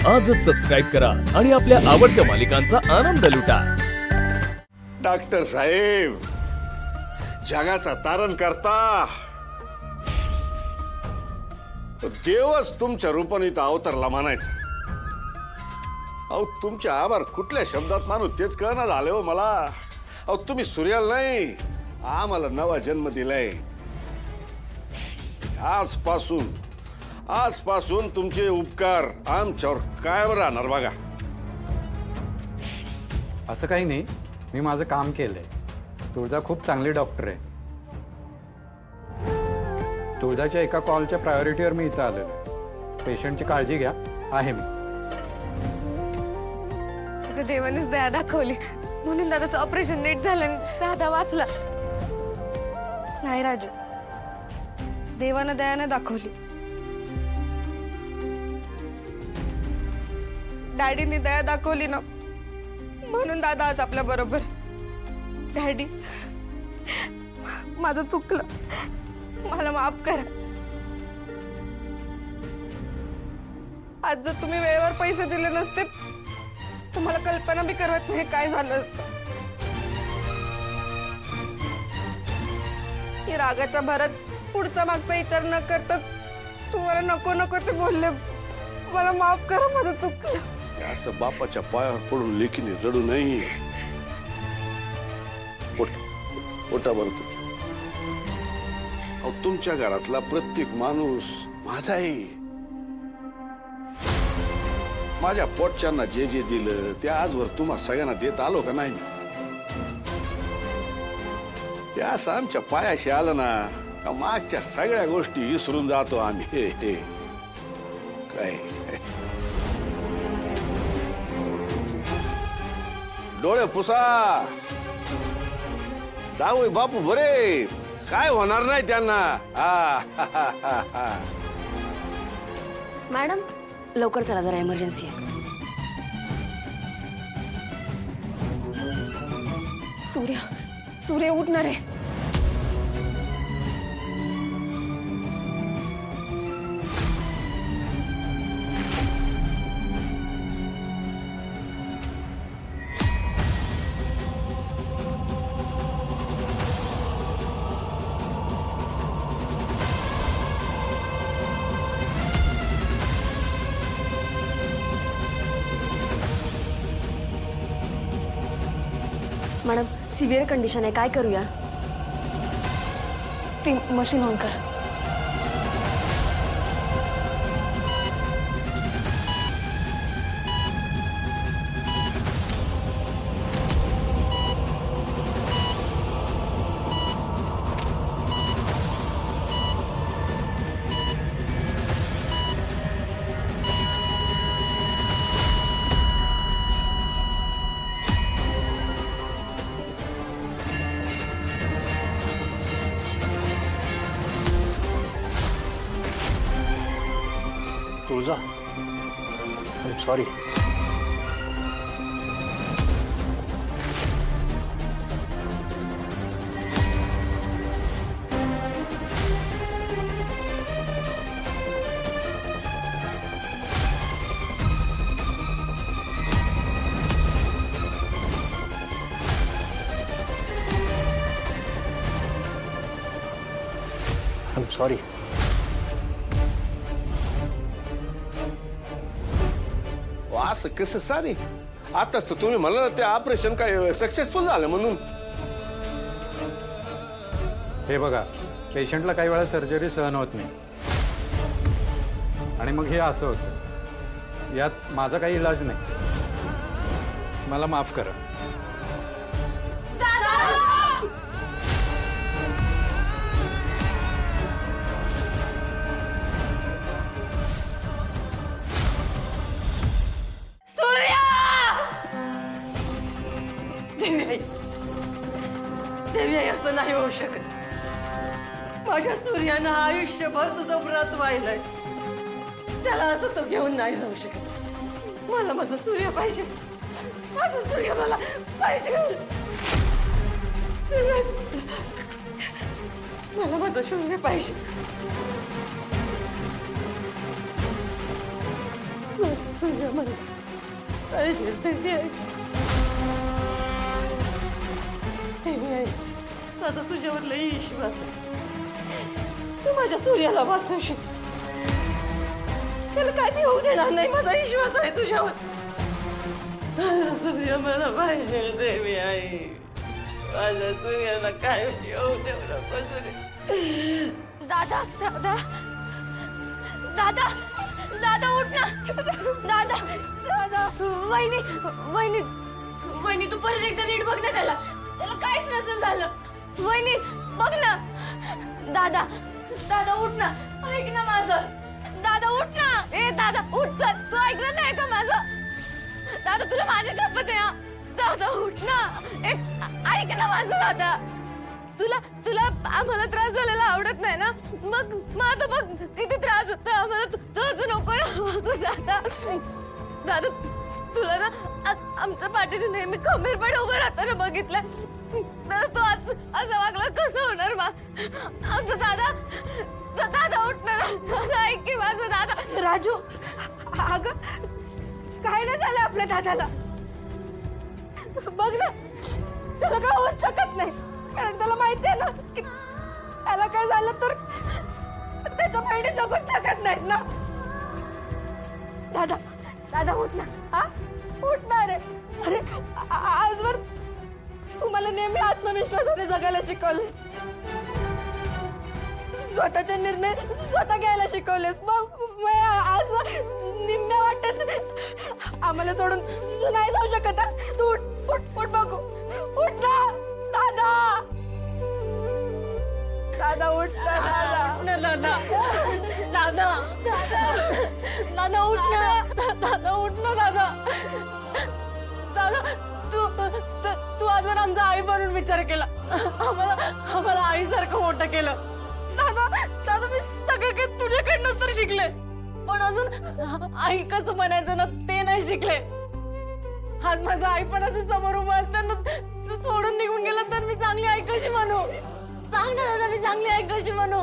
आजच सबस्क्राईब करा आणि आपल्या आवडत्या मालिकांचा आनंद लुटा। डॉक्टर साहेब, जगाचा तारण करता देवच तुमच्या रूपाने इथं अवतरला म्हणायचा। अहो तुमचे आभार कुठल्या शब्दात मानू तेच कळना झाले हो मला। अहो तुम्ही सूर्याला नाही आम्हाला नवा जन्म दिलाय। आजपासून तुमचे उपकार आमच्यावर कायम राहणार बघा। असं काही नाही, मी माझं काम केलंय। तुळजा खूप चांगली डॉक्टर आहे। तुळजाच्या एका कॉलच्या प्रायोरिटीवर मी इथं आलेलो। पेशंटची काळजी घ्या, आहे मी। तुझ्या देवानेच दया दाखवली म्हणून दादाचं ऑपरेशन नीट झालं, दादा वाचला। नाही राजू, देवानं दयानं दाखवली। डॅडीने दया दाखवली ना म्हणून दादा आज आपल्या बरोबर। डॅडी, माझं चुकलं, मला माफ करा। आज जर तुम्ही वेळेवर पैसे दिले नसते तर मला कल्पना बी करवत नाही काय झालं असतं। ही रागाच्या भरात पुढचा मागचा विचार न करता तुम्हाला नको नको ते बोलले, मला माफ करा, माझं चुकलं। असं बापाच्या पायावर पडून लेकीने रडू नाही। ओटा बरं तू। अहो तुमच्या घरातला प्रत्येक माणूस माझा आहे। माझ्या पोटच्यांना जे जे दिलं ते आजवर तुम्हा सगळ्यांना देत आलो का नाही? ते असं आमच्या पायाशी आलं ना का मागच्या सगळ्या गोष्टी विसरून जातो आम्ही। हे काय डोळे पुसा, जाऊ बापू बरे, काय होणार नाही त्यांना। मॅडम लवकर चला, जरा इमर्जन्सी आहे। सूर्य उठणार आहे। मॅडम सिव्हिअर कंडिशन आहे, काय करूया? ती मशीन ऑन करा। तुळजा, सॉरी। सॉरी। असं कसं सारी? आताच तर तुम्ही म्हणला ते ऑपरेशन काय सक्सेसफुल झालं म्हणून। हे बघा, पेशंटला काही वेळा सर्जरी सहन होत नाही आणि मग हे असं होतं। यात माझा काही इलाज नाही, मला माफ करा। देवी आई, असं नाही होऊ शकत। माझ्या सूर्यानं आयुष्यभर तुझं व्रत वाहिलंय, त्याला असं तो घेऊन नाही जाऊ शकत। मला माझं सूर्य पाहिजे, माझं सूर्य मला पाहिजे। मला माझं सूर्य पाहिजे। सूर्या मला पैसे दे. देवी आई, माझा तुझ्यावर लई विश्वास आहे. तू माझ्या सूर्याला वाचवशील. त्याला काय होऊ देणार नाही. माझा विश्वास आहे तुझ्यावर. सूर्य मला पाहिजे देवी आई. माझ्या सूर्याला काय होऊ देऊ नको सूर्य. दादा दादा दादा दादा उठ ना. दादा दादा वहिनी वहिनी वहिनी तू परत एकदा नीट बघ ना. त्याला त्याला काहीच नसेल झालं. वहिनी बघ ना. दादा दादा उठ ना. ऐक ना माझं. दादा उठ ना. ए दादा उठ चल. तू ऐकलं नाही का माझं. दादा तुला माझी शपथ आहे. हा दादा उठ ना. ऐक ना माझं. दादा तुला तुला आम्हाला त्रास झालेला आवडत नाही ना. मग आता बघ किती त्रास होतो आम्हाला. तू नको ना बघू दादा. दादा तुला ना आमच्या पाठीशी नेहमी खंबीरपणे उभं राहताना बघितलं. दादा तू असं वागला कसं होणार. आमचं दादा दादा उठ ना. दादा ऐक की माझं. दादा राजू अगं काय नाही झालं आपल्या दादाला. बघ ना त्याला काय होऊ शकत नाही. कारण त्याला माहिती आहे ना की त्याला काय झालं तर त्याच्या बहिणी जगूच शकत नाहीत ना. दादा दादा उठ ना. हा उठ ना. अरे अरे आजवर तू मला नेहमी आत्मविश्वासाने जगायला शिकवलेस. स्वतःचे निर्णय स्वतः घ्यायला शिकवलेस. मग आज निम्म्या वाटत आम्हाला सोडून तू नाही जाऊ शकत. तू उठ उठ उठ बघू. उठ ना दादा. दादा उठ ना. दादा दादा दादा दादा उठ ना. दादा उठ ना. दादा दादा तू तू आजवर आमचा आई बनून विचार केला. आम्हाला आईसारखं मोठं केलं. दादा दादा मी सगळं काही तुझ्याकडनंच तर शिकले. पण अजून आई कसं बनायचं ना ते नाही शिकले. आज माझं आई पण असं समोर उभं असताना तू सोडून निघून गेला तर मी चांगली आई कशी म्हणू. सांग ना दादा मी चांगली आई कशी म्हणू.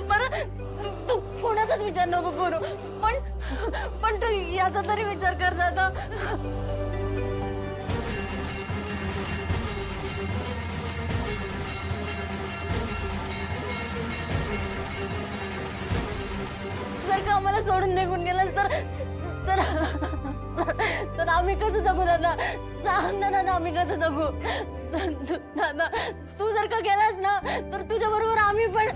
बरं तू कोणाचाच विचार नको करू. पण तू याचा तरी विचार कर दादा. जर का आम्हाला सोडून निघून गेलास तर आम्ही कसं जगू दादा. सांग ना दादा आम्ही कसं जगू. दादा तू जर का गेलास ना तर तुझ्या बरोबर आम्ही पण.